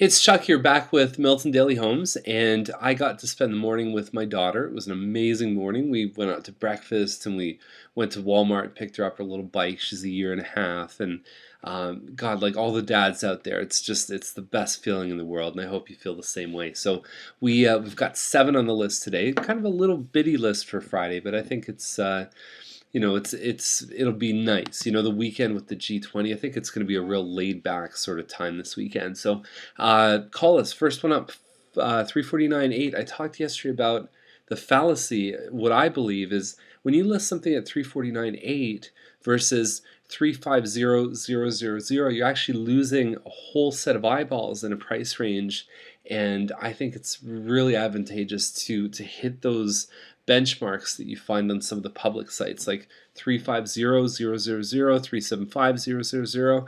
It's Chuck here, back with Milton Daily Homes, and I got to spend the morning with my daughter. It was an amazing morning. We went out to breakfast and we went to Walmart, picked her up her little bike. She's a year and a half, and God, like all the dads out there, it's the best feeling in the world, and I hope you feel the same way. So we've got 7 on the list today, kind of a little bitty list for Friday, but I think it'll be nice. The weekend with the G20, I think it's going to be a real laid back sort of time this weekend. So call us. First one up, 349.8. I talked yesterday about the fallacy. What I believe is when you list something at 349.8 versus 350,000, you're actually losing a whole set of eyeballs in a price range. And I think it's really advantageous to hit those benchmarks that you find on some of the public sites like 350,000, 375,000.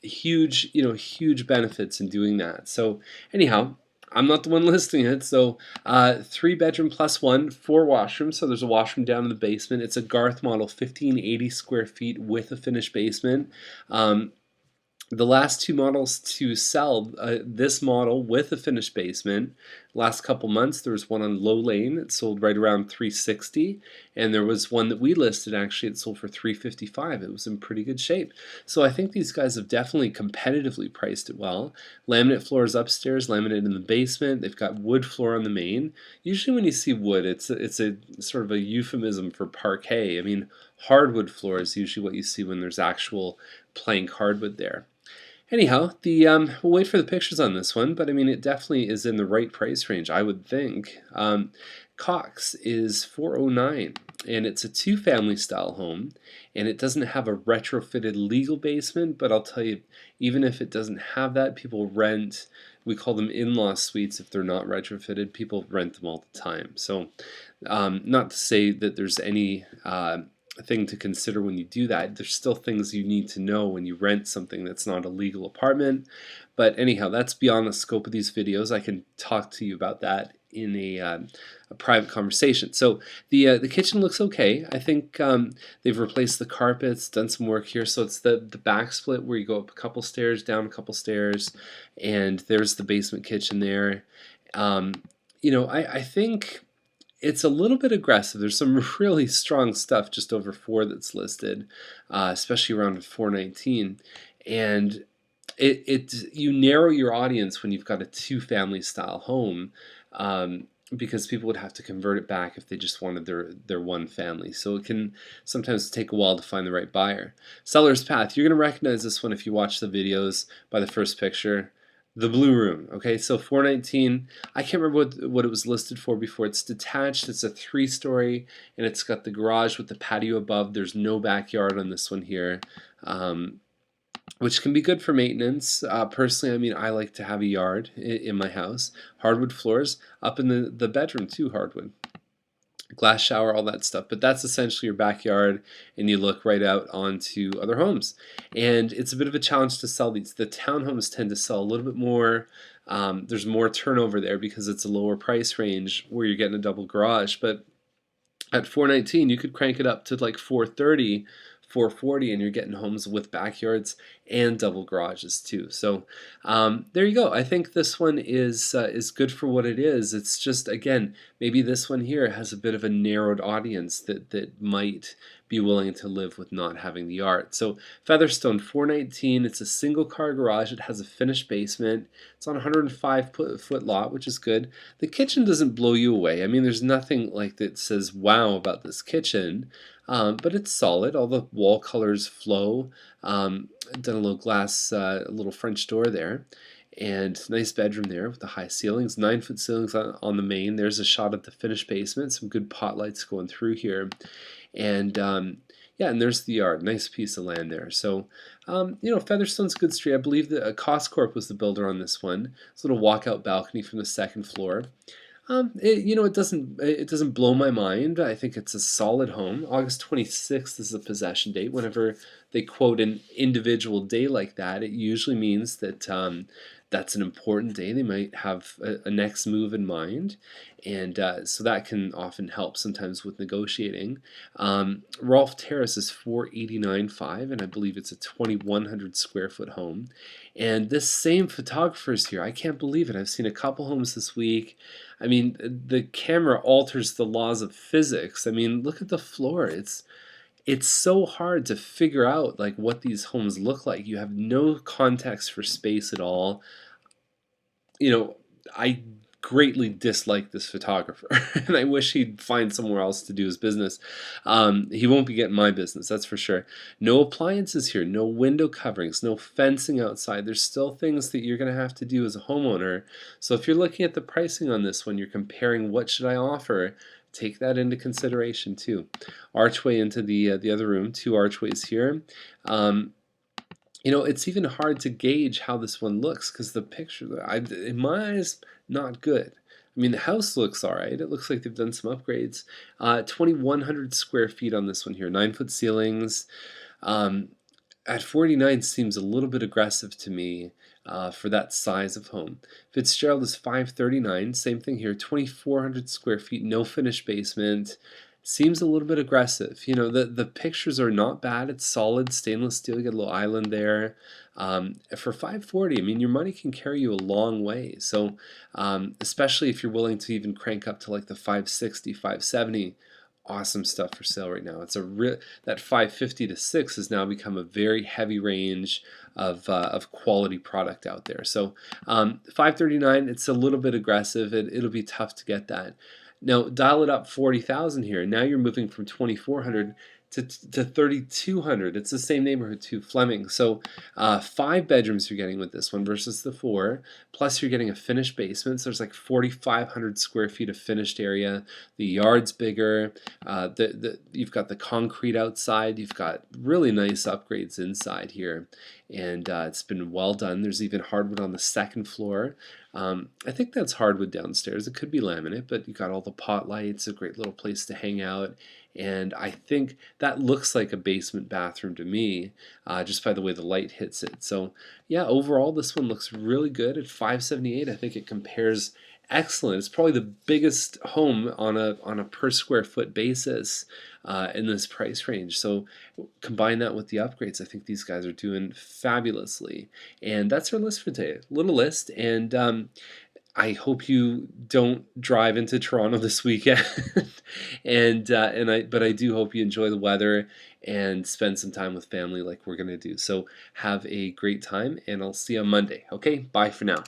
Huge benefits in doing that. So anyhow, I'm not the one listing it. So 3-bedroom plus 1, 4 washrooms. So there's a washroom down in the basement. It's a Garth model, 1580 square feet with a finished basement. The last 2 models to sell, this model with a finished basement, last couple months there was one on Low Lane. It sold right around 360, and there was one that we listed, actually it sold for 355. It was in pretty good shape. So I think these guys have definitely competitively priced it well. Laminate floors upstairs, laminate in the basement. They've got wood floor on the main. Usually when you see wood, it's a sort of a euphemism for parquet. I mean, hardwood floor is usually what you see when there's actual plank hardwood there. Anyhow, we'll wait for the pictures on this one, but I mean, it definitely is in the right price range, I would think. Cox is 409, and it's a 2-family style home, and it doesn't have a retrofitted legal basement, but I'll tell you, even if it doesn't have that, people rent, we call them in-law suites if they're not retrofitted. People rent them all the time. So not to say that there's any thing to consider when you do that. There's still things you need to know when you rent something that's not a legal apartment. But anyhow, that's beyond the scope of these videos. I can talk to you about that in a private conversation. So the kitchen looks okay. I think they've replaced the carpets, done some work here. So it's the back split where you go up a couple stairs, down a couple stairs, and there's the basement kitchen there. I think it's a little bit aggressive. There's some really strong stuff just over 4 that's listed, especially around 419. And you narrow your audience when you've got a 2-family style home, because people would have to convert it back if they just wanted their 1 family. So it can sometimes take a while to find the right buyer. Seller's Path, you're going to recognize this one if you watch the videos by the first picture. The blue room. Okay, so 419. I can't remember what it was listed for before. It's detached. It's a 3-story, and it's got the garage with the patio above. There's no backyard on this one here, which can be good for maintenance. Personally, I mean, I like to have a yard in my house. Hardwood floors up in the bedroom too. Hardwood. Glass shower, all that stuff, but that's essentially your backyard, and you look right out onto other homes. And it's a bit of a challenge to sell these. The townhomes tend to sell a little bit more. There's more turnover there because it's a lower price range where you're getting a double garage. But at 419, you could crank it up to like 430, 440, and you're getting homes with backyards and double garages too. So there you go. I think this one is good for what it is. It's just, again, maybe this one here has a bit of a narrowed audience that might be willing to live with not having the art. So Featherstone 419, it's a single car garage. It has a finished basement. It's on a 105-foot lot, which is good. The kitchen doesn't blow you away. I mean, there's nothing like that says wow about this kitchen. But it's solid. All the wall colors flow. Done a little glass, a little French door there, and nice bedroom there with the high ceilings. 9-foot ceilings on the main. There's a shot at the finished basement. Some good pot lights going through here, and yeah, and there's the yard. Nice piece of land there. So Featherstone's a good street. I believe that Coscorp was the builder on this one. It's a little walkout balcony from the 2nd floor. It doesn't blow my mind. I think it's a solid home. August 26th is the possession date. Whenever they quote an individual day like that, it usually means that that's an important day. They might have a next move in mind, and so that can often help sometimes with negotiating. Rolfe Terrace is 489.5, and I believe it's a 2,100 square foot home. And this same photographer's here. I can't believe it. I've seen a couple homes this week. I mean, the camera alters the laws of physics. I mean, look at the floor. It's so hard to figure out like what these homes look like. You have no context for space at all. You know, I greatly dislike this photographer, and I wish he'd find somewhere else to do his business. He won't be getting my business, that's for sure. No appliances here, no window coverings, no fencing outside. There's still things that you're going to have to do as a homeowner. So if you're looking at the pricing on this one, you're comparing what should I offer, take that into consideration too. Archway into the other room, 2 archways here. You know, it's even hard to gauge how this one looks because the picture, in my eyes, not good. I mean, the house looks all right. It looks like they've done some upgrades. 2,100 square feet on this one here, 9-foot ceilings. At 49 seems a little bit aggressive to me for that size of home. Fitzgerald is 539, same thing here, 2,400 square feet, no finished basement. Seems a little bit aggressive. You know, the pictures are not bad. It's solid stainless steel. You got a little island there. For 540, I mean, your money can carry you a long way. So, especially if you're willing to even crank up to like the 560, 570, awesome stuff for sale right now. It's that 550 to 6 has now become a very heavy range of quality product out there. So, 539, it's a little bit aggressive. It'll be tough to get that. Now dial it up 40,000 here. Now you're moving from 2,400 to 3,200. It's the same neighborhood too, Fleming. So 5 bedrooms you're getting with this one versus the 4. Plus you're getting a finished basement. So there's like 4,500 square feet of finished area. The yard's bigger. You've got the concrete outside. You've got really nice upgrades inside here. And it's been well done. There's even hardwood on the 2nd floor. I think that's hardwood downstairs. It could be laminate, but you got all the pot lights, a great little place to hang out. And I think that looks like a basement bathroom to me, just by the way the light hits it. So yeah, overall this one looks really good at 578. I think it compares excellent. It's probably the biggest home on a per square foot basis in this price range. So combine that with the upgrades, I think these guys are doing fabulously. And that's our list for today. Little list, and I hope you don't drive into Toronto this weekend. But I do hope you enjoy the weather and spend some time with family like we're gonna do. So have a great time, and I'll see you on Monday. Okay, bye for now.